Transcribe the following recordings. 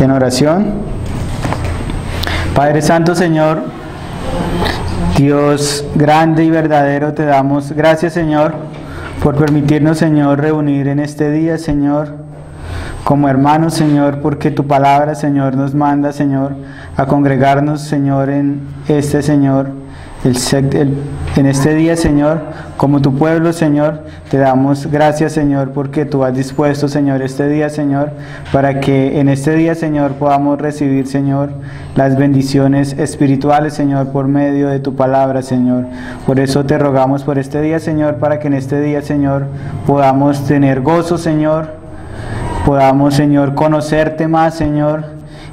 en oración. Padre Santo, Señor, Dios grande y verdadero, te damos gracias, Señor, por permitirnos, Señor, reunir en este día, Señor, como hermanos, Señor, porque tu palabra, Señor, nos manda, Señor, a congregarnos, Señor, en este, Señor, en este día, Señor, como tu pueblo, Señor. Te damos gracias, Señor, porque tú has dispuesto, Señor, este día, Señor, para que en este día, Señor, podamos recibir, Señor, las bendiciones espirituales, Señor, por medio de tu palabra, Señor. Por eso te rogamos por este día, Señor, para que en este día, Señor, podamos tener gozo, Señor, podamos, Señor, conocerte más, Señor,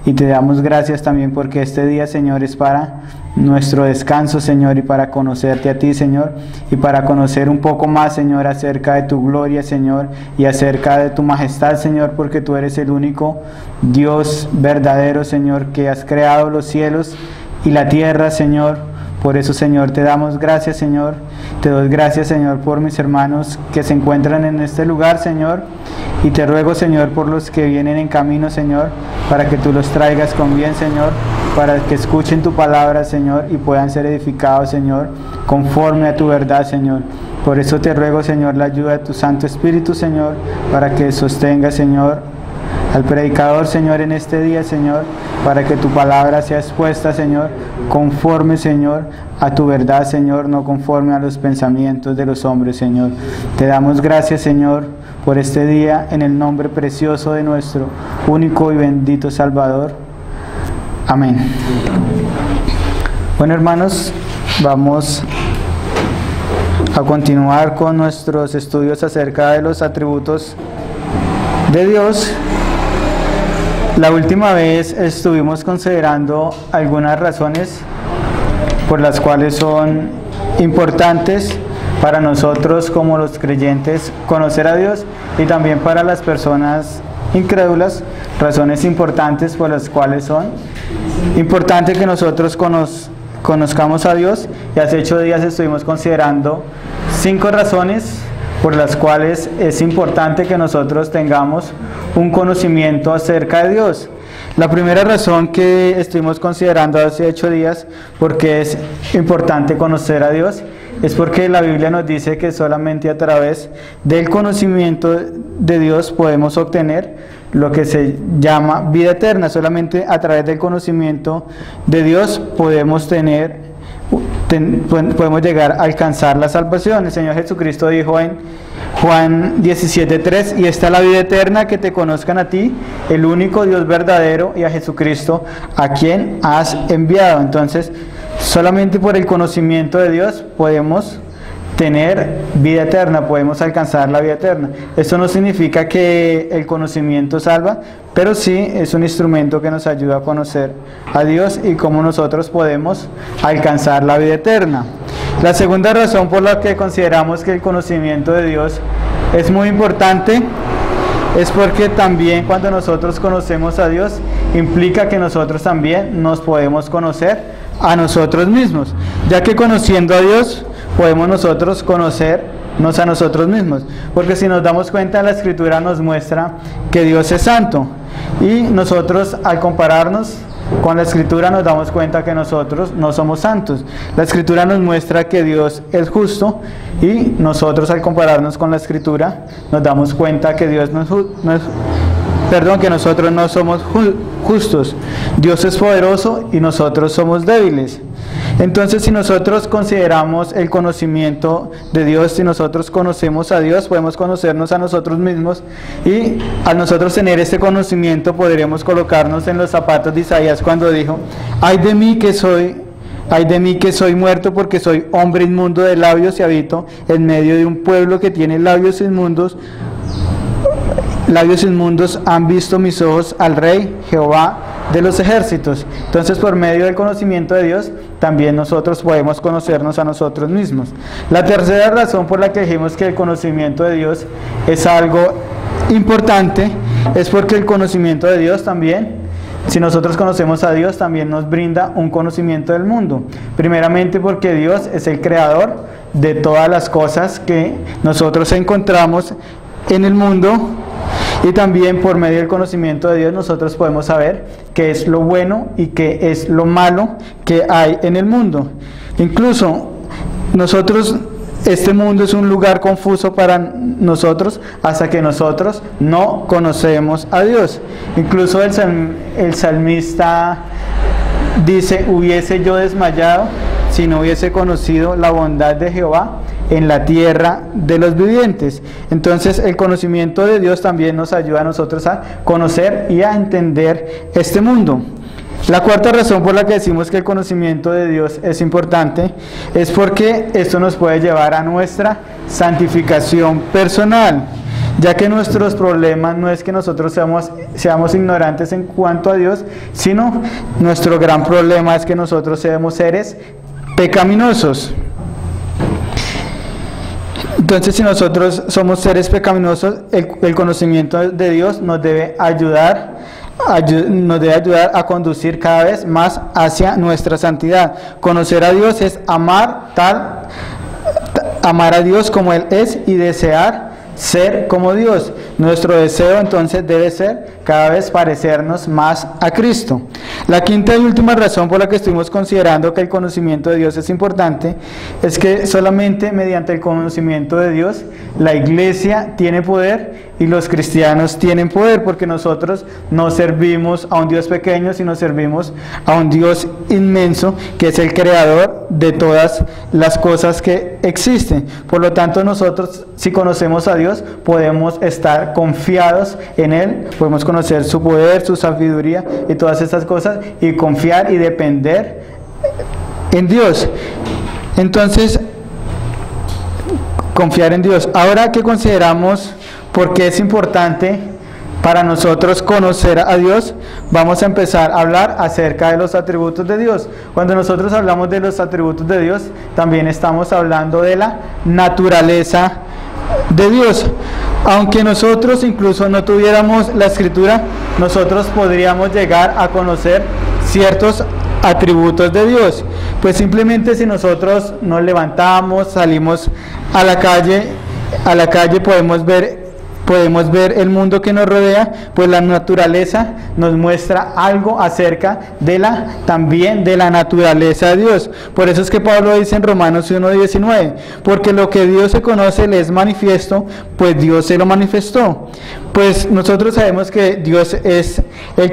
y te damos gracias también porque este día, Señor, es para nuestro descanso, Señor, y para conocerte a ti, Señor, y para conocer un poco más, Señor, acerca de tu gloria, Señor, y acerca de tu majestad, Señor, porque tú eres el único Dios verdadero, Señor, que has creado los cielos y la tierra, Señor. Por eso, Señor, te damos gracias, Señor. Te doy gracias, Señor, por mis hermanos que se encuentran en este lugar, Señor. Y te ruego, Señor, por los que vienen en camino, Señor, para que tú los traigas con bien, Señor, para que escuchen tu palabra, Señor, y puedan ser edificados, Señor, conforme a tu verdad, Señor. Por eso te ruego, Señor, la ayuda de tu Santo Espíritu, Señor, para que sostenga, Señor, al predicador, Señor, en este día, Señor, para que tu palabra sea expuesta, Señor, conforme, Señor, a tu verdad, Señor, no conforme a los pensamientos de los hombres, Señor. Te damos gracias, Señor, por este día, en el nombre precioso de nuestro único y bendito Salvador. Amén. Bueno, hermanos, vamos a continuar con nuestros estudios acerca de los atributos de Dios. La última vez estuvimos considerando algunas razones por las cuales son importantes para nosotros como los creyentes conocer a Dios, y también para las personas incrédulas, razones importantes por las cuales son importantes que nosotros conozcamos a Dios. Y hace 8 días estuvimos considerando 5 razones por las cuales es importante que nosotros tengamos un conocimiento acerca de Dios. La primera razón que estuvimos considerando hace 8 días, porque es importante conocer a Dios, es porque la Biblia nos dice que solamente a través del conocimiento de Dios podemos obtener lo que se llama vida eterna. Solamente a través del conocimiento de Dios podemos podemos llegar a alcanzar la salvación. El Señor Jesucristo dijo en Juan 17:3: y esta es la vida eterna, que te conozcan a ti, el único Dios verdadero, y a Jesucristo, a quien has enviado. Entonces, solamente por el conocimiento de Dios podemos tener vida eterna, podemos alcanzar la vida eterna. Esto no significa que el conocimiento salva, pero sí es un instrumento que nos ayuda a conocer a Dios y cómo nosotros podemos alcanzar la vida eterna. La segunda razón por la que consideramos que el conocimiento de Dios es muy importante es porque también cuando nosotros conocemos a Dios implica que nosotros también nos podemos conocer a nosotros mismos, ya que conociendo a Dios podemos nosotros conocernos a nosotros mismos, porque si nos damos cuenta, la Escritura nos muestra que Dios es santo, y nosotros al compararnos con la Escritura nos damos cuenta que nosotros no somos santos. La Escritura nos muestra que Dios es justo, y nosotros al compararnos con la Escritura nos damos cuenta que Dios que nosotros no somos justos. Dios es poderoso y nosotros somos débiles. Entonces, si nosotros consideramos el conocimiento de Dios, si nosotros conocemos a Dios, podemos conocernos a nosotros mismos, y al nosotros tener este conocimiento podremos colocarnos en los zapatos de Isaías cuando dijo: ay de mí que soy muerto, porque soy hombre inmundo de labios y habito en medio de un pueblo que tiene labios inmundos. Labios inmundos han visto mis ojos al Rey, Jehová de los ejércitos. Entonces, por medio del conocimiento de Dios, también nosotros podemos conocernos a nosotros mismos. La tercera razón por la que dijimos que el conocimiento de Dios es algo importante es porque el conocimiento de Dios también, si nosotros conocemos a Dios, también nos brinda un conocimiento del mundo. Primeramente porque Dios es el creador de todas las cosas que nosotros encontramos en el mundo, Y también por medio del conocimiento de Dios nosotros podemos saber qué es lo bueno y qué es lo malo que hay en el mundo. Incluso nosotros, este mundo es un lugar confuso para nosotros hasta que nosotros no conocemos a Dios. Incluso el salmista dice: hubiese yo desmayado si no hubiese conocido la bondad de Jehová en la tierra de los vivientes. Entonces el conocimiento de Dios también nos ayuda a nosotros a conocer y a entender este mundo. La cuarta razón por la que decimos que el conocimiento de Dios es importante es porque esto nos puede llevar a nuestra santificación personal, ya que nuestros problemas no es que nosotros seamos ignorantes en cuanto a Dios, sino nuestro gran problema es que nosotros seamos seres pecaminosos. Entonces, si nosotros somos seres pecaminosos, el conocimiento de Dios nos debe ayudar a conducir cada vez más hacia nuestra santidad. Conocer a Dios es amar a Dios como Él es y desear ser como Dios. Nuestro deseo entonces debe ser cada vez parecernos más a Cristo. La quinta y última razón por la que estuvimos considerando que el conocimiento de Dios es importante es que solamente mediante el conocimiento de Dios la iglesia tiene poder y los cristianos tienen poder, porque nosotros no servimos a un Dios pequeño, sino servimos a un Dios inmenso que es el creador de todas las cosas que existen. Por lo tanto, nosotros, si conocemos a Dios, podemos estar confiados en Él, podemos conocer su poder, su sabiduría y todas estas cosas, y confiar y depender en Dios. Entonces, confiar en Dios. Ahora que consideramos por qué es importante para nosotros conocer a Dios, vamos a empezar a hablar acerca de los atributos de Dios. Cuando nosotros hablamos de los atributos de Dios, también estamos hablando de la naturaleza de Dios. Aunque nosotros incluso no tuviéramos la Escritura, nosotros podríamos llegar a conocer ciertos atributos de Dios. Pues simplemente si nosotros nos levantamos, salimos a la calle podemos ver el mundo que nos rodea, pues la naturaleza nos muestra algo acerca también de la naturaleza de Dios. Por eso es que Pablo dice en Romanos 1:19, porque lo que Dios se conoce le es manifiesto, pues Dios se lo manifestó. Pues nosotros sabemos que Dios es el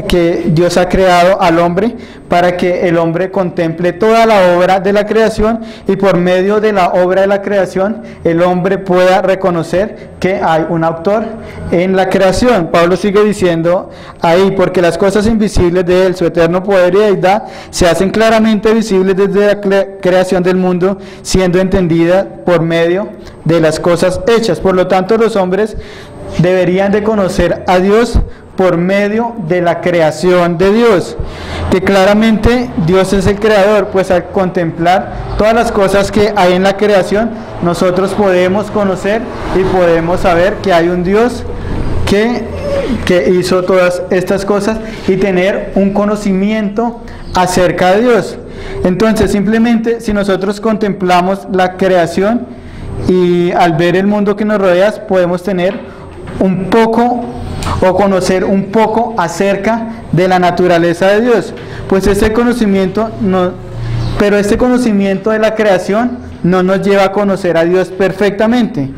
que Dios ha creado al hombre para que el hombre contemple toda la obra de la creación, y por medio de la obra de la creación el hombre pueda reconocer que hay un autor en la creación. Pablo sigue diciendo ahí: porque las cosas invisibles de Él, su eterno poder y deidad, se hacen claramente visibles desde la creación del mundo, siendo entendida por medio de las cosas hechas. Por lo tanto, los hombres deberían de conocer a Dios por medio de la creación de Dios, que claramente Dios es el creador, pues al contemplar todas las cosas que hay en la creación, nosotros podemos conocer y podemos saber que hay un Dios que hizo todas estas cosas, y tener un conocimiento acerca de Dios. Entonces, simplemente si nosotros contemplamos la creación y al ver el mundo que nos rodea, podemos tener un poco o conocer un poco acerca de la naturaleza de Dios. Pues este conocimiento pero este conocimiento de la creación no nos lleva a conocer a Dios perfectamente,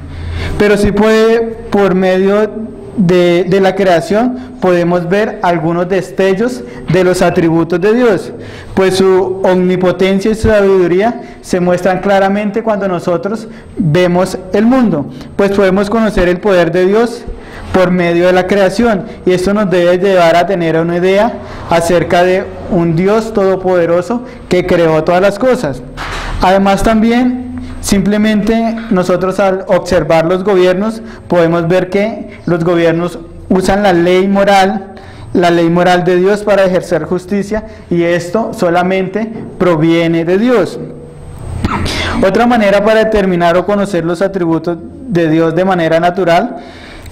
pero sí puede, por medio de la creación, podemos ver algunos destellos de los atributos de Dios, pues su omnipotencia y su sabiduría se muestran claramente cuando nosotros vemos el mundo. Pues podemos conocer el poder de Dios por medio de la creación, y esto nos debe llevar a tener una idea acerca de un Dios todopoderoso que creó todas las cosas. Además, también simplemente nosotros, al observar los gobiernos, podemos ver que los gobiernos usan la ley moral de Dios para ejercer justicia, y esto solamente proviene de Dios. Otra manera para determinar o conocer los atributos de Dios de manera natural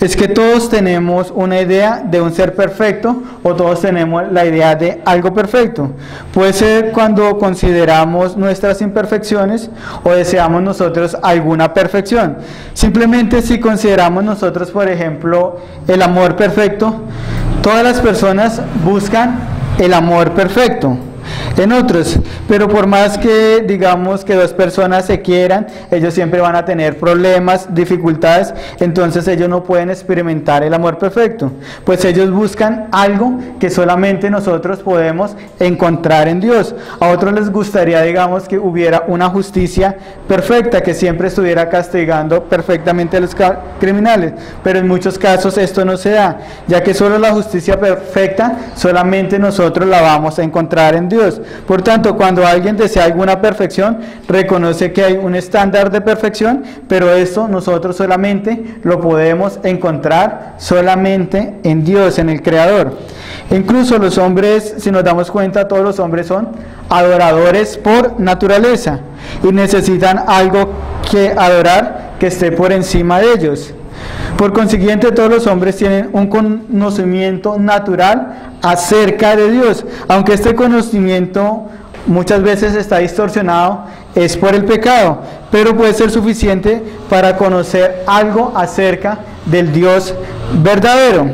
es que todos tenemos una idea de un ser perfecto o todos tenemos la idea de algo perfecto. Puede ser cuando consideramos nuestras imperfecciones o deseamos nosotros alguna perfección. Simplemente si consideramos nosotros, por ejemplo, el amor perfecto, todas las personas buscan el amor perfecto en otros, pero por más que digamos que dos personas se quieran, ellos siempre van a tener problemas, dificultades, entonces ellos no pueden experimentar el amor perfecto, pues ellos buscan algo que solamente nosotros podemos encontrar en Dios. A otros les gustaría, digamos, que hubiera una justicia perfecta, que siempre estuviera castigando perfectamente a los criminales, pero en muchos casos esto no se da, ya que solo la justicia perfecta solamente nosotros la vamos a encontrar en Dios. Por tanto, cuando alguien desea alguna perfección, reconoce que hay un estándar de perfección, pero esto nosotros solamente lo podemos encontrar solamente en Dios, en el Creador. Incluso los hombres, si nos damos cuenta, todos los hombres son adoradores por naturaleza y necesitan algo que adorar que esté por encima de ellos. Por consiguiente, todos los hombres tienen un conocimiento natural acerca de Dios, aunque este conocimiento muchas veces está distorsionado, es por el pecado, pero puede ser suficiente para conocer algo acerca del Dios verdadero.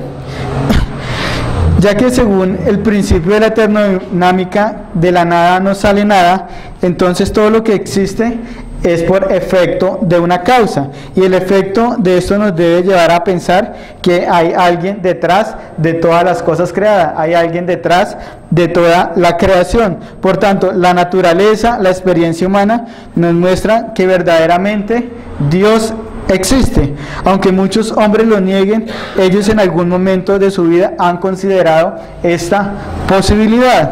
Ya que según el principio de la termodinámica, de la nada no sale nada, entonces todo lo que existe es por efecto de una causa, y el efecto de esto nos debe llevar a pensar que hay alguien detrás de todas las cosas creadas, hay alguien detrás de toda la creación. Por tanto, la naturaleza, la experiencia humana nos muestra que verdaderamente Dios existe. Aunque muchos hombres lo nieguen, ellos en algún momento de su vida han considerado esta posibilidad.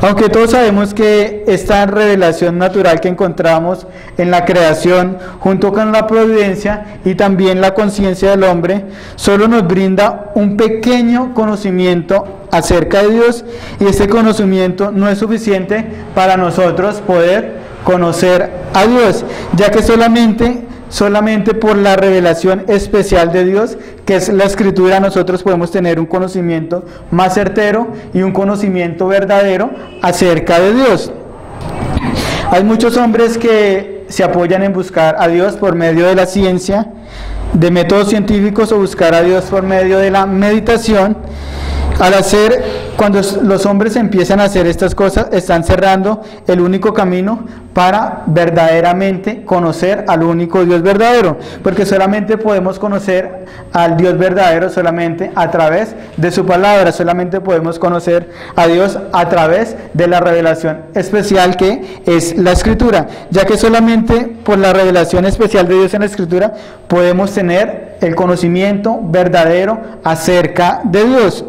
Aunque todos sabemos que esta revelación natural que encontramos en la creación, junto con la providencia y también la conciencia del hombre, solo nos brinda un pequeño conocimiento acerca de Dios, y este conocimiento no es suficiente para nosotros poder conocer a Dios, ya que solamente por la revelación especial de Dios, que es la Escritura, nosotros podemos tener un conocimiento más certero y un conocimiento verdadero acerca de Dios. Hay muchos hombres que se apoyan en buscar a Dios por medio de la ciencia, de métodos científicos, o buscar a Dios por medio de la meditación. Cuando los hombres empiezan a hacer estas cosas, están cerrando el único camino para verdaderamente conocer al único Dios verdadero, porque solamente podemos conocer al Dios verdadero solamente a través de su palabra, solamente podemos conocer a Dios a través de la revelación especial que es la Escritura, ya que solamente por la revelación especial de Dios en la Escritura podemos tener el conocimiento verdadero acerca de Dios.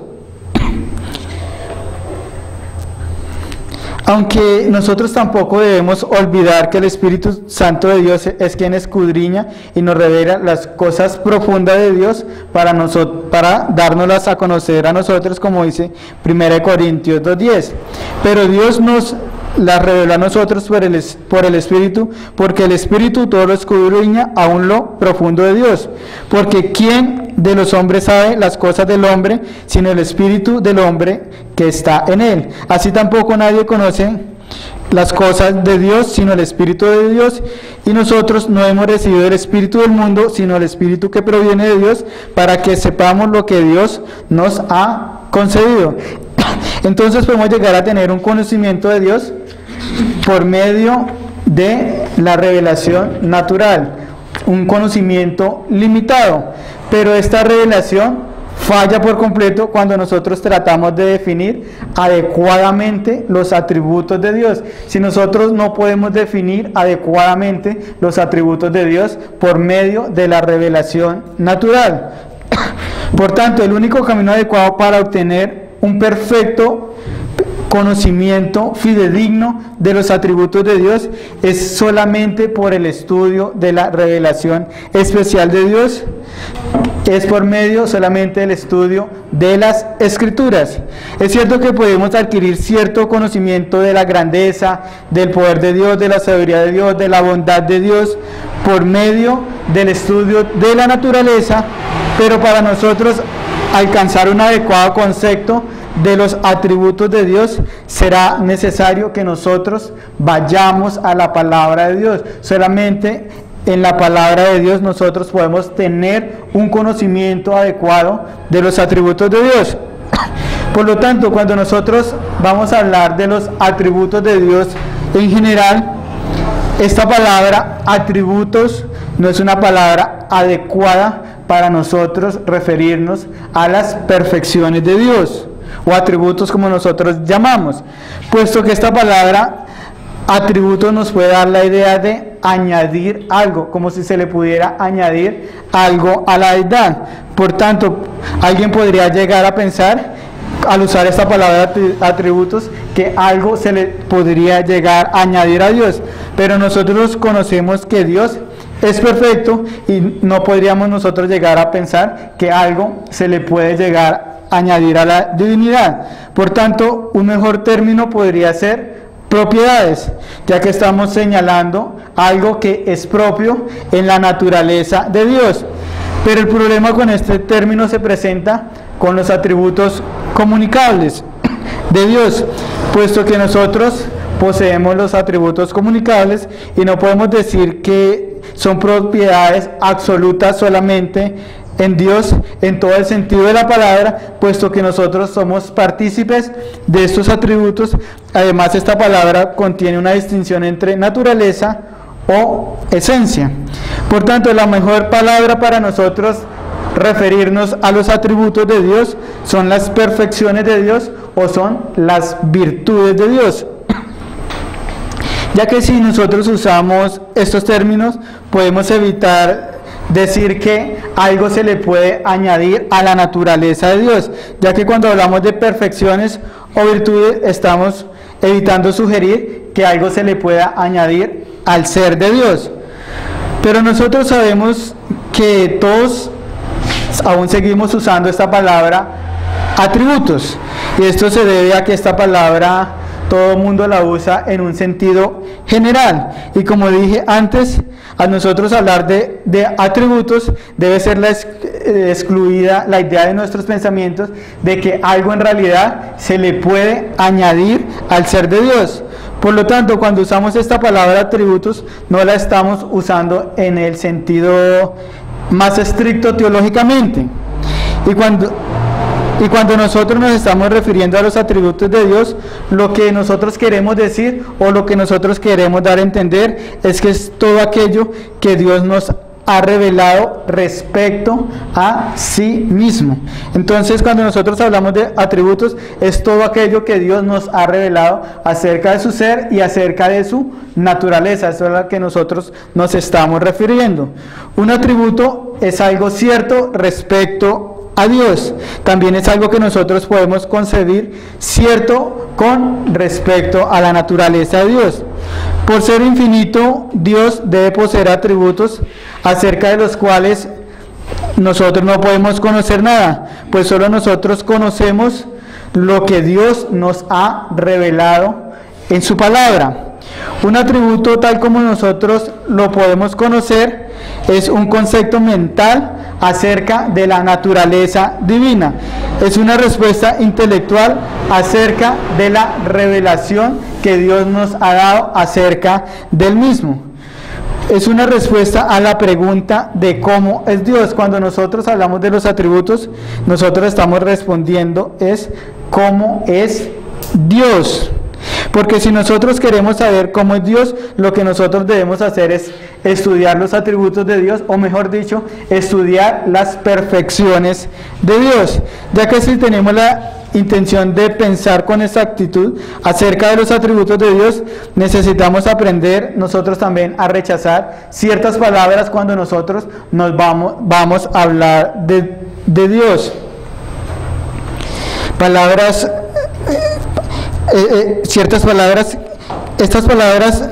Aunque nosotros tampoco debemos olvidar que el Espíritu Santo de Dios es quien escudriña y nos revela las cosas profundas de Dios para dárnoslas a conocer a nosotros, como dice 1 Corintios 2:10. Pero Dios nos las revela a nosotros por el Espíritu, porque el Espíritu todo lo escudriña, aún lo profundo de Dios. Porque ¿quién de los hombres sabe las cosas del hombre, sino el Espíritu del hombre que está en él? Así tampoco nadie conoce las cosas de Dios, sino el Espíritu de Dios. Y nosotros no hemos recibido el Espíritu del mundo, sino el Espíritu que proviene de Dios, para que sepamos lo que Dios nos ha concedido. Entonces podemos llegar a tener un conocimiento de Dios por medio de la revelación natural, un conocimiento limitado, pero esta revelación falla por completo cuando nosotros tratamos de definir adecuadamente los atributos de Dios. Si nosotros no podemos definir adecuadamente los atributos de Dios por medio de la revelación natural. Por tanto, el único camino adecuado para obtener un perfecto conocimiento fidedigno de los atributos de Dios es solamente por el estudio de la revelación especial de Dios, es por medio solamente del estudio de las Escrituras. Es cierto que podemos adquirir cierto conocimiento de la grandeza, del poder de Dios, de la sabiduría de Dios, de la bondad de Dios, por medio del estudio de la naturaleza, pero para nosotros alcanzar un adecuado concepto de los atributos de Dios, será necesario que nosotros vayamos a la palabra de Dios. Solamente en la palabra de Dios nosotros podemos tener un conocimiento adecuado de los atributos de Dios. Por lo tanto, cuando nosotros vamos a hablar de los atributos de Dios en general, esta palabra atributos no es una palabra adecuada para nosotros referirnos a las perfecciones de Dios, o atributos como nosotros llamamos, puesto que esta palabra atributos nos puede dar la idea de añadir algo, como si se le pudiera añadir algo a la deidad. Por tanto, alguien podría llegar a pensar, al usar esta palabra atributos, que algo se le podría llegar a añadir a Dios, pero nosotros conocemos que Dios es perfecto y no podríamos nosotros llegar a pensar que algo se le puede llegar a añadir a la divinidad. Por tanto, un mejor término podría ser propiedades, ya que estamos señalando algo que es propio en la naturaleza de Dios. Pero el problema con este término se presenta con los atributos comunicables de Dios, puesto que nosotros poseemos los atributos comunicables y no podemos decir que son propiedades absolutas solamente en Dios en todo el sentido de la palabra, puesto que nosotros somos partícipes de estos atributos. Además, esta palabra contiene una distinción entre naturaleza o esencia. Por tanto, la mejor palabra para nosotros referirnos a los atributos de Dios son las perfecciones de Dios o son las virtudes de Dios. Ya que si nosotros usamos estos términos, podemos evitar decir que algo se le puede añadir a la naturaleza de Dios, ya que cuando hablamos de perfecciones o virtudes estamos evitando sugerir que algo se le pueda añadir al ser de Dios. Pero nosotros sabemos que todos aún seguimos usando esta palabra atributos, y esto se debe a que esta palabra todo el mundo la usa en un sentido general, y como dije antes, a nosotros hablar de atributos debe ser excluida la idea de nuestros pensamientos de que algo en realidad se le puede añadir al ser de Dios. Por lo tanto, cuando usamos esta palabra atributos, no la estamos usando en el sentido más estricto teológicamente. Y cuando nosotros nos estamos refiriendo a los atributos de Dios, lo que nosotros queremos decir o lo que nosotros queremos dar a entender es que es todo aquello que Dios nos ha revelado respecto a sí mismo. Entonces, cuando nosotros hablamos de atributos, es todo aquello que Dios nos ha revelado acerca de su ser y acerca de su naturaleza. Eso es a lo que nosotros nos estamos refiriendo. Un atributo es algo cierto respecto a Dios. También es algo que nosotros podemos concebir cierto con respecto a la naturaleza de Dios. Por ser infinito, Dios debe poseer atributos acerca de los cuales nosotros no podemos conocer nada, pues solo nosotros conocemos lo que Dios nos ha revelado en su palabra. Un atributo tal como nosotros lo podemos conocer es un concepto mental acerca de la naturaleza divina. Es una respuesta intelectual acerca de la revelación que Dios nos ha dado acerca del mismo. Es una respuesta a la pregunta de cómo es Dios. Cuando nosotros hablamos de los atributos, nosotros estamos respondiendo es cómo es Dios. Porque si nosotros queremos saber cómo es Dios, lo que nosotros debemos hacer es estudiar los atributos de Dios, o mejor dicho, estudiar las perfecciones de Dios. Ya que si tenemos la intención de pensar con exactitud acerca de los atributos de Dios, necesitamos aprender nosotros también a rechazar ciertas palabras cuando nosotros nos vamos a hablar de Dios. Palabras ciertas palabras. Estas palabras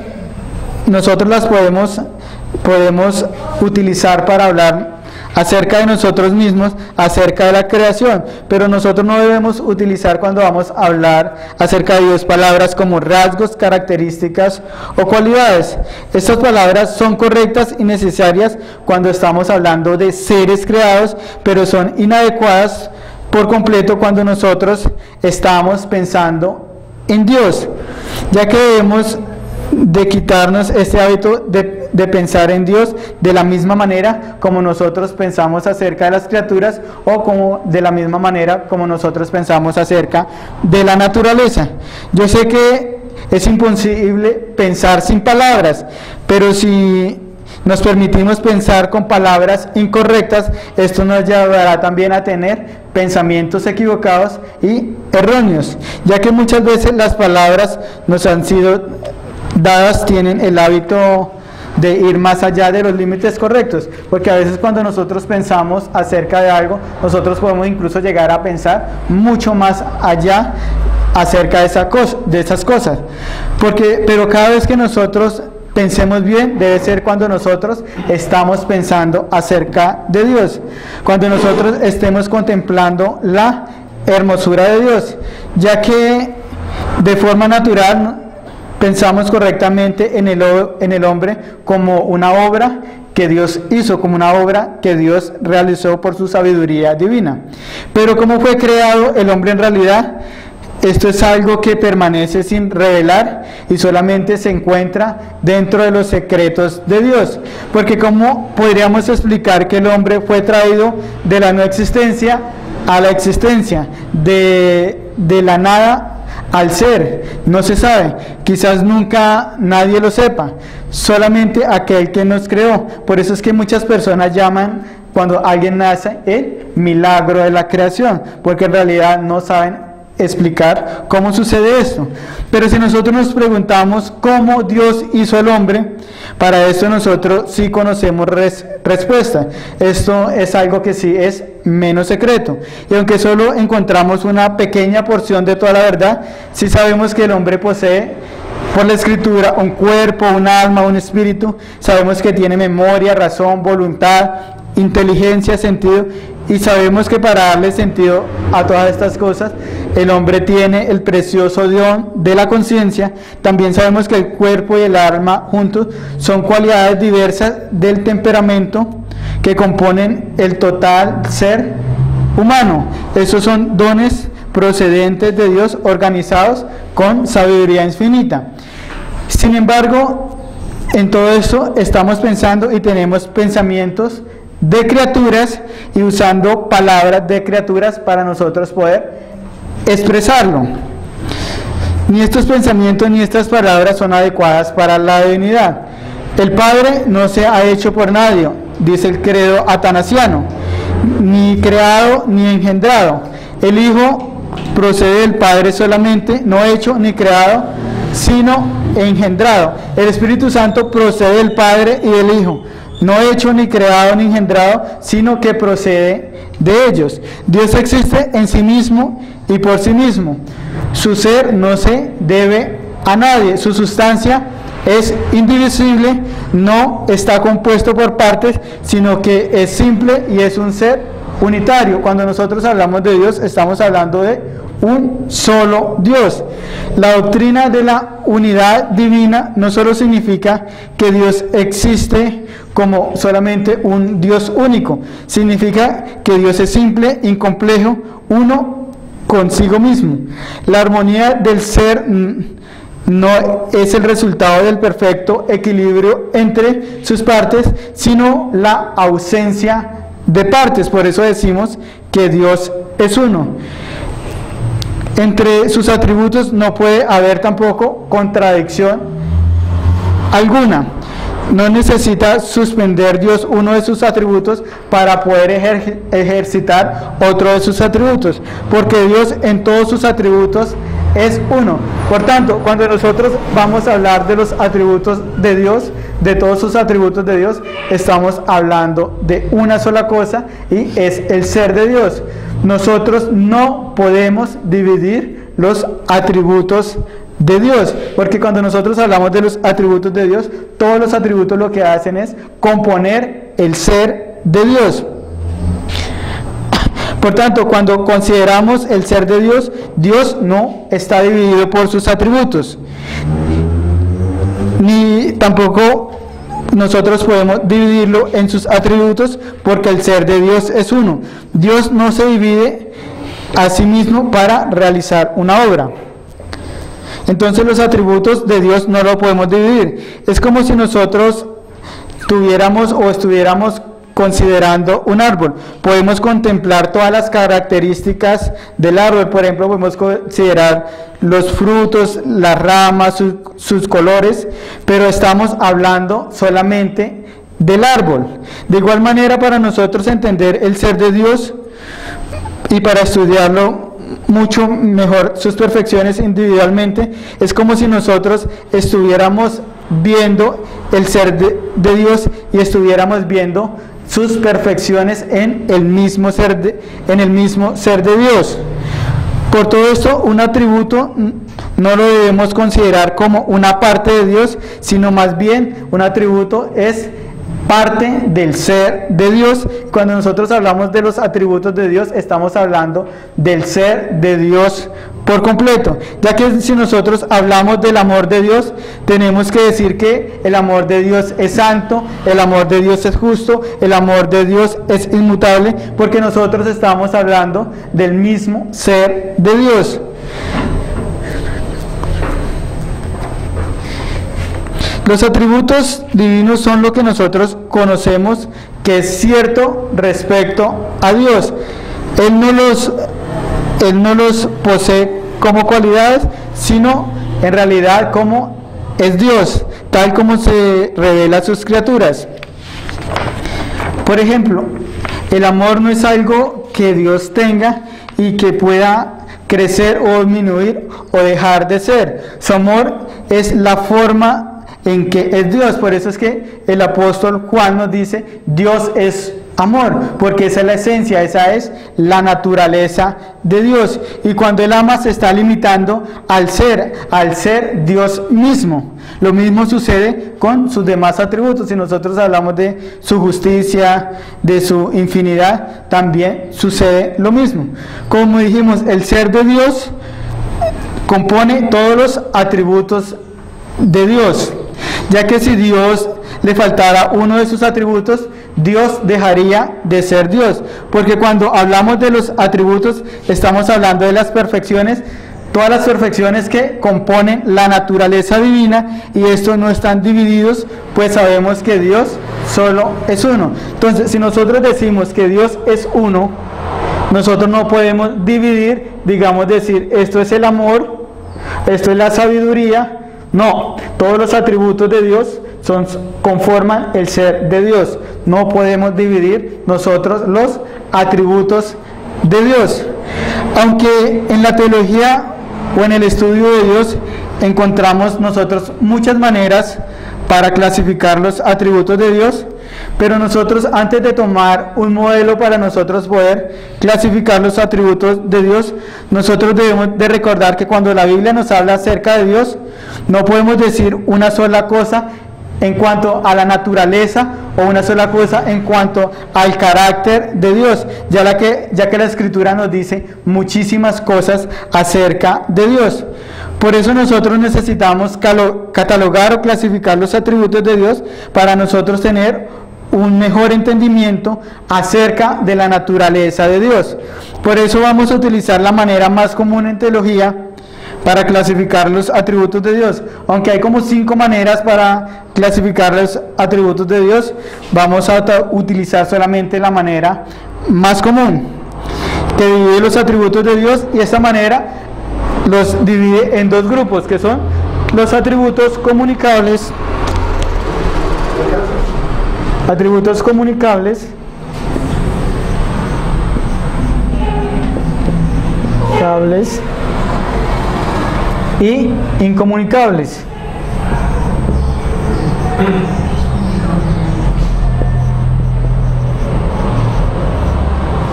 nosotros las podemos utilizar para hablar acerca de nosotros mismos, acerca de la creación, pero nosotros no debemos utilizar cuando vamos a hablar acerca de Dios palabras como rasgos, características o cualidades. Estas palabras son correctas y necesarias cuando estamos hablando de seres creados, pero son inadecuadas por completo cuando nosotros estamos pensando en Dios, ya que debemos de quitarnos este hábito de pensar en Dios de la misma manera como nosotros pensamos acerca de las criaturas, o como de la misma manera como nosotros pensamos acerca de la naturaleza. Yo sé que es imposible pensar sin palabras, pero si nos permitimos pensar con palabras incorrectas, esto nos llevará también a tener pensamientos equivocados y erróneos, ya que muchas veces las palabras nos han sido dadas tienen el hábito de ir más allá de los límites correctos, porque a veces cuando nosotros pensamos acerca de algo, nosotros podemos incluso llegar a pensar mucho más allá acerca de esas cosas, pero cada vez que nosotros pensemos bien, debe ser cuando nosotros estamos pensando acerca de Dios, cuando nosotros estemos contemplando la hermosura de Dios, ya que de forma natural pensamos correctamente en el hombre como una obra que Dios hizo, como una obra que Dios realizó por su sabiduría divina. Pero ¿cómo fue creado el hombre en realidad? Esto es algo que permanece sin revelar y solamente se encuentra dentro de los secretos de Dios. Porque ¿cómo podríamos explicar que el hombre fue traído de la no existencia a la existencia, de la nada al ser? No se sabe, quizás nunca nadie lo sepa, solamente aquel que nos creó. Por eso es que muchas personas llaman cuando alguien nace el milagro de la creación, porque en realidad no saben explicar cómo sucede esto. Pero si nosotros nos preguntamos cómo Dios hizo al hombre, para esto nosotros sí conocemos respuesta. Esto es algo que sí es menos secreto, y aunque solo encontramos una pequeña porción de toda la verdad, sí sabemos que el hombre posee por la escritura un cuerpo, un alma, un espíritu. Sabemos que tiene memoria, razón, voluntad, inteligencia, sentido, y sabemos que para darle sentido a todas estas cosas, el hombre tiene el precioso don de la conciencia. También sabemos que el cuerpo y el alma juntos son cualidades diversas del temperamento que componen el total ser humano. Esos son dones procedentes de Dios, organizados con sabiduría infinita. Sin embargo, en todo eso estamos pensando y tenemos pensamientos de criaturas y usando palabras de criaturas para nosotros poder expresarlo. Ni estos pensamientos ni estas palabras son adecuadas para la divinidad. El Padre no se ha hecho por nadie, dice el credo atanasiano, ni creado ni engendrado. El Hijo procede del Padre solamente, no hecho ni creado, sino engendrado. El Espíritu Santo procede del Padre y del Hijo, no hecho ni creado ni engendrado, sino que procede de ellos. Dios existe en sí mismo y por sí mismo. Su ser no se debe a nadie. Su sustancia es indivisible, no está compuesto por partes, sino que es simple y es un ser unitario. Cuando nosotros hablamos de Dios, estamos hablando de un solo Dios. La doctrina de la unidad divina no solo significa que Dios existe como solamente un Dios único, significa que Dios es simple, incomplejo, uno consigo mismo. La armonía del ser no es el resultado del perfecto equilibrio entre sus partes, sino la ausencia de partes. Por eso decimos que Dios es uno. Entre sus atributos no puede haber tampoco contradicción alguna. No necesita suspender Dios uno de sus atributos para poder ejercitar otro de sus atributos, porque Dios en todos sus atributos es uno. Por tanto, cuando nosotros vamos a hablar de los atributos de Dios, de todos sus atributos de Dios, estamos hablando de una sola cosa, y es el ser de Dios. Nosotros no podemos dividir los atributos de Dios, porque cuando nosotros hablamos de los atributos de Dios, todos los atributos lo que hacen es componer el ser de Dios. Por tanto, cuando consideramos el ser de Dios, Dios no está dividido por sus atributos, ni tampoco nosotros podemos dividirlo en sus atributos, porque el ser de Dios es uno. Dios no se divide a sí mismo para realizar una obra. Entonces los atributos de Dios no lo podemos dividir. Es como si nosotros tuviéramos o estuviéramos considerando un árbol. Podemos contemplar todas las características del árbol. Por ejemplo, podemos considerar los frutos, las ramas, sus colores, pero estamos hablando solamente del árbol. De igual manera, para nosotros entender el ser de Dios y para estudiarlo mucho mejor, sus perfecciones individualmente, es como si nosotros estuviéramos viendo el ser de Dios y estuviéramos viendo sus perfecciones en el mismo ser de Dios. Por todo esto, un atributo no lo debemos considerar como una parte de Dios, sino más bien un atributo es parte del ser de Dios. Cuando nosotros hablamos de los atributos de Dios, estamos hablando del ser de Dios por completo, ya que si nosotros hablamos del amor de Dios, tenemos que decir que el amor de Dios es santo, el amor de Dios es justo, el amor de Dios es inmutable, porque nosotros estamos hablando del mismo ser de Dios. Los atributos divinos son lo que nosotros conocemos que es cierto respecto a Dios. Él no los posee como cualidades, sino en realidad como es Dios, tal como se revela a sus criaturas. Por ejemplo, el amor no es algo que Dios tenga y que pueda crecer o disminuir o dejar de ser. Su amor es la forma en que es Dios. Por eso es que el apóstol Juan nos dice, Dios es amor, porque esa es la esencia, esa es la naturaleza de Dios. Y cuando Él ama, se está limitando al ser Dios mismo. Lo mismo sucede con sus demás atributos. Si nosotros hablamos de su justicia, de su infinidad, también sucede lo mismo. Como dijimos, el ser de Dios compone todos los atributos de Dios, ya que si Dios le faltara uno de sus atributos, Dios dejaría de ser Dios, porque cuando hablamos de los atributos estamos hablando de las perfecciones, todas las perfecciones que componen la naturaleza divina, y estos no están divididos, pues sabemos que Dios solo es uno. Entonces, si nosotros decimos que Dios es uno, nosotros no podemos dividir, digamos, decir esto es el amor, esto es la sabiduría. No, todos los atributos de Dios conforman el ser de Dios. No podemos dividir nosotros los atributos de Dios. Aunque en la teología o en el estudio de Dios encontramos nosotros muchas maneras para clasificar los atributos de Dios, pero nosotros, antes de tomar un modelo para nosotros poder clasificar los atributos de Dios, nosotros debemos de recordar que cuando la Biblia nos habla acerca de Dios, no podemos decir una sola cosa en cuanto a la naturaleza o una sola cosa en cuanto al carácter de Dios, ya que la Escritura nos dice muchísimas cosas acerca de Dios. Por eso nosotros necesitamos catalogar o clasificar los atributos de Dios para nosotros tener un mejor entendimiento acerca de la naturaleza de Dios. Por eso vamos a utilizar la manera más común en teología para clasificar los atributos de Dios. Aunque hay como 5 maneras para clasificar los atributos de Dios, vamos a utilizar solamente la manera más común, que divide los atributos de Dios, y esta manera los divide en 2 grupos, que son los atributos comunicables, y incomunicables.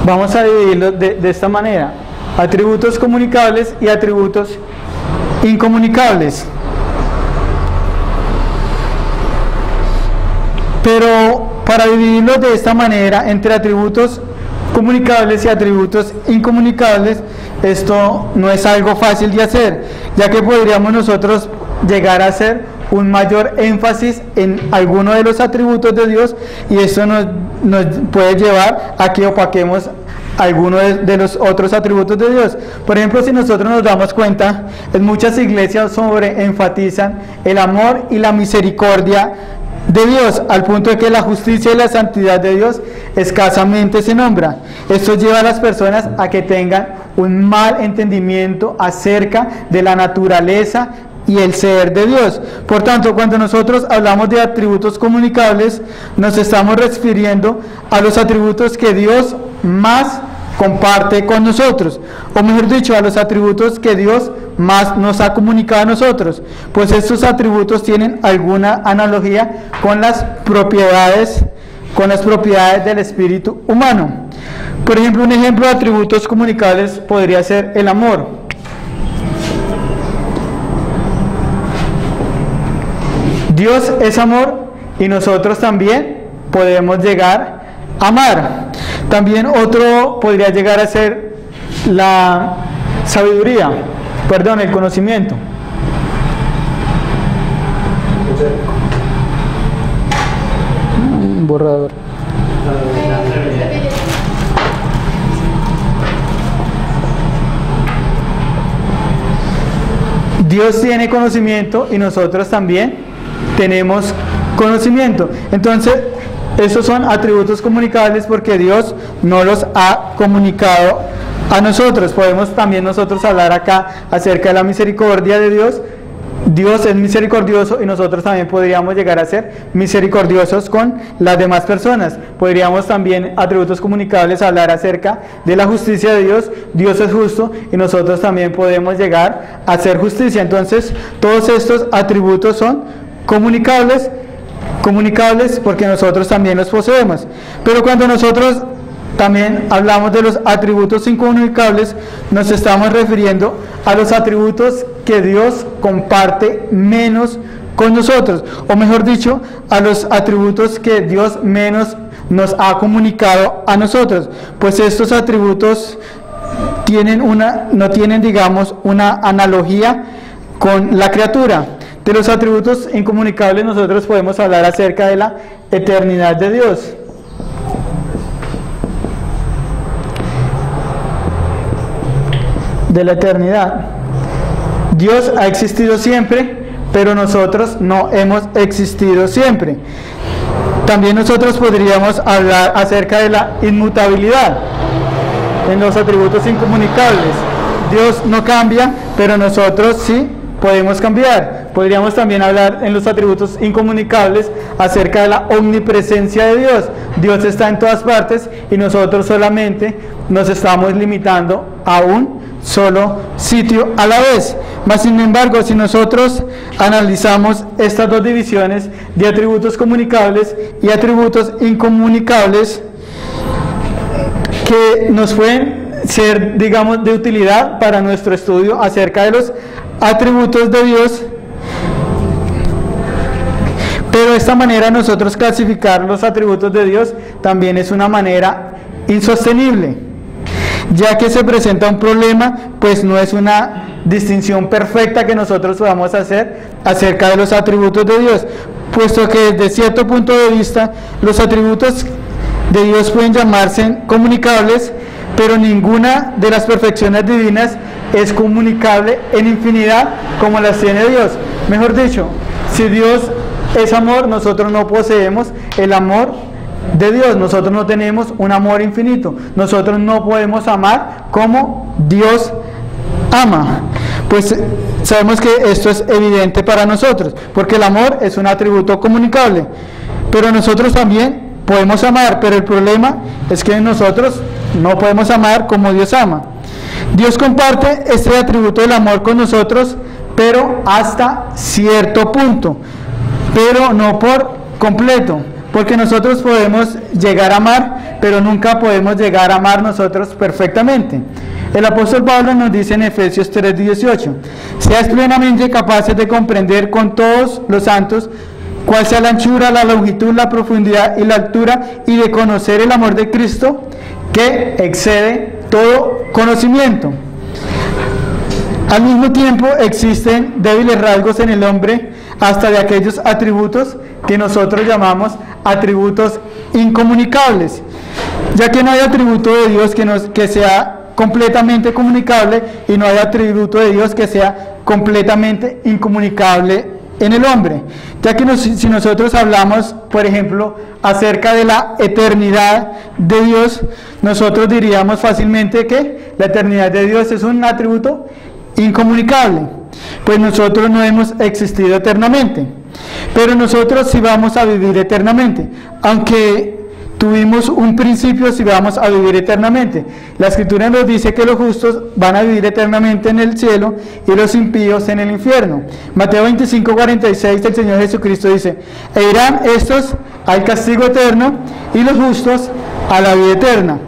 Vamos a dividirlo de esta manera. atributos comunicables y atributos incomunicables. Pero para dividirlos de esta manera entre atributos comunicables y atributos incomunicables, esto no es algo fácil de hacer, ya que podríamos nosotros llegar a hacer un mayor énfasis en alguno de los atributos de Dios, y esto nos puede llevar a que opaquemos alguno de los otros atributos de Dios. Por ejemplo, si nosotros nos damos cuenta, en muchas iglesias enfatizan el amor y la misericordia de Dios, al punto de que la justicia y la santidad de Dios escasamente se nombra. Esto lleva a las personas a que tengan un mal entendimiento acerca de la naturaleza y el ser de Dios. Por tanto, cuando nosotros hablamos de atributos comunicables, nos estamos refiriendo a los atributos que Dios más comparte con nosotros, o mejor dicho, a los atributos que Dios más nos ha comunicado a nosotros, pues estos atributos tienen alguna analogía con las propiedades del espíritu humano. Por ejemplo, un ejemplo de atributos comunicables podría ser el amor. Dios es amor y nosotros también podemos llegar a amar. También otro podría llegar a ser la sabiduría, el conocimiento. Borrador. Dios tiene conocimiento y nosotros también tenemos conocimiento. Entonces, estos son atributos comunicables porque Dios no los ha comunicado a nosotros. Podemos también nosotros hablar acá acerca de la misericordia de Dios. Dios es misericordioso y nosotros también podríamos llegar a ser misericordiosos con las demás personas. Podríamos también, atributos comunicables, hablar acerca de la justicia de Dios. Dios es justo y nosotros también podemos llegar a hacer justicia. Entonces, todos estos atributos son comunicables porque nosotros también los poseemos. Pero cuando nosotros también hablamos de los atributos incomunicables, nos estamos refiriendo a los atributos que Dios comparte menos con nosotros, o mejor dicho, a los atributos que Dios menos nos ha comunicado a nosotros, pues estos atributos no tienen, digamos, una analogía con la criatura. De los atributos incomunicables nosotros podemos hablar acerca de la eternidad de Dios. De la eternidad. Dios ha existido siempre, pero nosotros no hemos existido siempre. También nosotros podríamos hablar acerca de la inmutabilidad en los atributos incomunicables. Dios no cambia, pero nosotros sí podemos cambiar. Podríamos también hablar en los atributos incomunicables acerca de la omnipresencia de Dios. Dios está en todas partes y nosotros solamente nos estamos limitando a un solo sitio a la vez. Mas sin embargo, si nosotros analizamos estas dos divisiones de atributos comunicables y atributos incomunicables, que nos pueden ser, digamos, de utilidad para nuestro estudio acerca de los atributos de Dios, pero de esta manera nosotros clasificar los atributos de Dios también es una manera insostenible, ya que se presenta un problema, pues no es una distinción perfecta que nosotros podamos hacer acerca de los atributos de Dios, puesto que desde cierto punto de vista los atributos de Dios pueden llamarse comunicables, pero ninguna de las perfecciones divinas es comunicable en infinidad como las tiene Dios. Mejor dicho, si Dios es amor, nosotros no poseemos el amor de Dios, nosotros no tenemos un amor infinito, nosotros no podemos amar como Dios ama. Pues sabemos que esto es evidente para nosotros, porque el amor es un atributo comunicable, pero nosotros también podemos amar, pero el problema es que nosotros no podemos amar como Dios ama. Dios comparte este atributo del amor con nosotros, pero hasta cierto punto, pero no por completo, porque nosotros podemos llegar a amar, pero nunca podemos llegar a amar nosotros perfectamente. El apóstol Pablo nos dice en Efesios 3:18, seas plenamente capaces de comprender con todos los santos cuál sea la anchura, la longitud, la profundidad y la altura, y de conocer el amor de Cristo que excede todo conocimiento. Al mismo tiempo existen débiles rasgos en el hombre, hasta de aquellos atributos que nosotros llamamos atributos incomunicables, ya que no hay atributo de Dios que sea completamente comunicable, y no hay atributo de Dios que sea completamente incomunicable en el hombre, ya que si nosotros hablamos, por ejemplo, acerca de la eternidad de Dios, nosotros diríamos fácilmente que la eternidad de Dios es un atributo incomunicable, pues nosotros no hemos existido eternamente, pero nosotros sí vamos a vivir eternamente, aunque tuvimos un principio, sí vamos a vivir eternamente. La Escritura nos dice que los justos van a vivir eternamente en el cielo y los impíos en el infierno. Mateo 25:46, el Señor Jesucristo dice, e irán estos al castigo eterno y los justos a la vida eterna.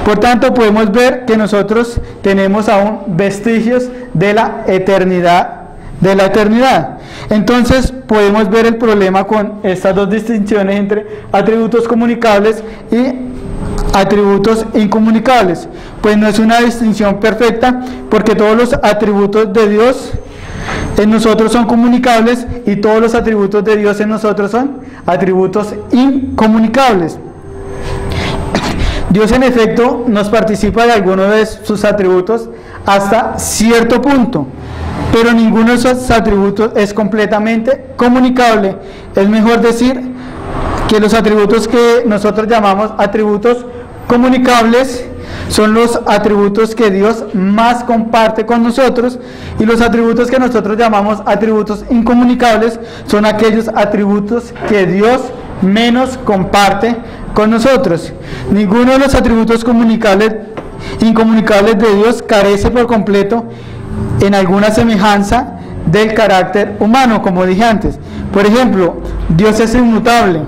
Por tanto, podemos ver que nosotros tenemos aún vestigios de la eternidad. Entonces podemos ver el problema con estas dos distinciones entre atributos comunicables y atributos incomunicables, pues no es una distinción perfecta, porque todos los atributos de Dios en nosotros son comunicables y todos los atributos de Dios en nosotros son atributos incomunicables. Dios en efecto nos participa de algunos de sus atributos hasta cierto punto, pero ninguno de esos atributos es completamente comunicable. Es mejor decir que los atributos que nosotros llamamos atributos comunicables son los atributos que Dios más comparte con nosotros, y los atributos que nosotros llamamos atributos incomunicables son aquellos atributos que Dios menos comparte con nosotros. Ninguno de los atributos incomunicables de Dios carece por completo en alguna semejanza del carácter humano, como dije antes. Por ejemplo, Dios es inmutable,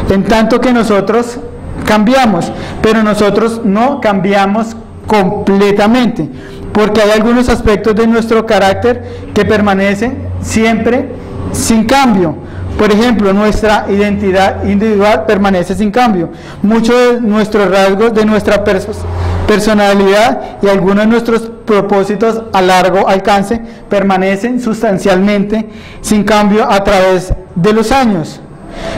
en tanto que nosotros cambiamos, pero nosotros no cambiamos completamente, porque hay algunos aspectos de nuestro carácter que permanecen siempre sin cambio. Por ejemplo, nuestra identidad individual permanece sin cambio. Muchos de nuestros rasgos, de nuestra personalidad y algunos de nuestros propósitos a largo alcance permanecen sustancialmente sin cambio a través de los años.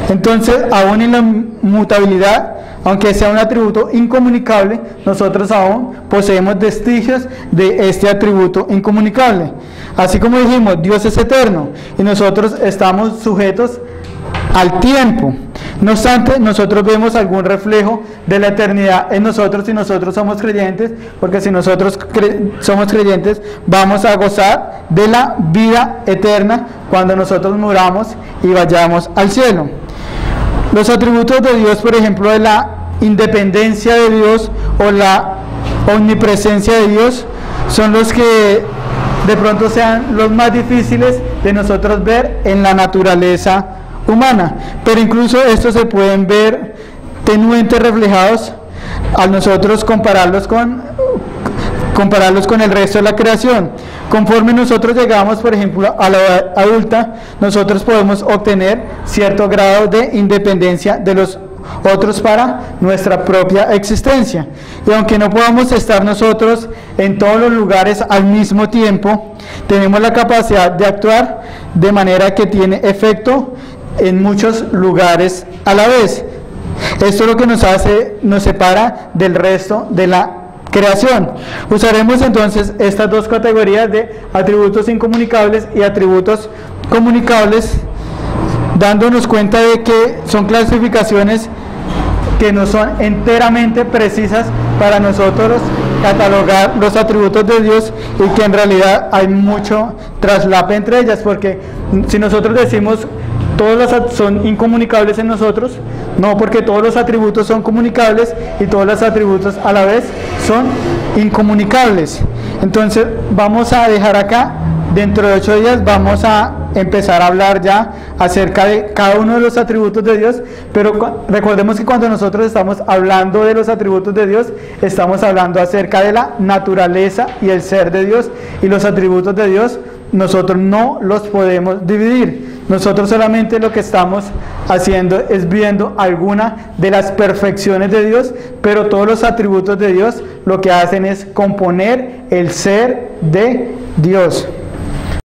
Entonces, aún en la mutabilidad, aunque sea un atributo incomunicable, nosotros aún poseemos vestigios de este atributo incomunicable. Así como dijimos, Dios es eterno y nosotros estamos sujetos al tiempo. No obstante, nosotros vemos algún reflejo de la eternidad en nosotros si nosotros somos creyentes, porque si nosotros somos creyentes, vamos a gozar de la vida eterna cuando nosotros muramos y vayamos al cielo. Los atributos de Dios, por ejemplo, de la independencia de Dios o la omnipresencia de Dios, son los que de pronto sean los más difíciles de nosotros ver en la naturaleza humana, pero incluso estos se pueden ver tenuemente reflejados al nosotros compararlos con el resto de la creación. Conforme nosotros llegamos, por ejemplo, a la edad adulta, nosotros podemos obtener cierto grado de independencia de los otros para nuestra propia existencia. Y aunque no podamos estar nosotros en todos los lugares al mismo tiempo, tenemos la capacidad de actuar de manera que tiene efecto en muchos lugares a la vez. Esto es lo que nos separa del resto de la creación. Usaremos entonces estas dos categorías de atributos incomunicables y atributos comunicables, dándonos cuenta de que son clasificaciones que no son enteramente precisas para nosotros catalogar los atributos de Dios, y que en realidad hay mucho traslape entre ellas, porque si nosotros decimos todos son incomunicables en nosotros, no, porque todos los atributos son comunicables y todos los atributos a la vez son incomunicables. Entonces vamos a dejar acá, dentro de 8 días vamos a empezar a hablar ya acerca de cada uno de los atributos de Dios, pero recordemos que cuando nosotros estamos hablando de los atributos de Dios, estamos hablando acerca de la naturaleza y el ser de Dios, y los atributos de Dios nosotros no los podemos dividir. Nosotros solamente lo que estamos haciendo es viendo alguna de las perfecciones de Dios, pero todos los atributos de Dios lo que hacen es componer el ser de Dios.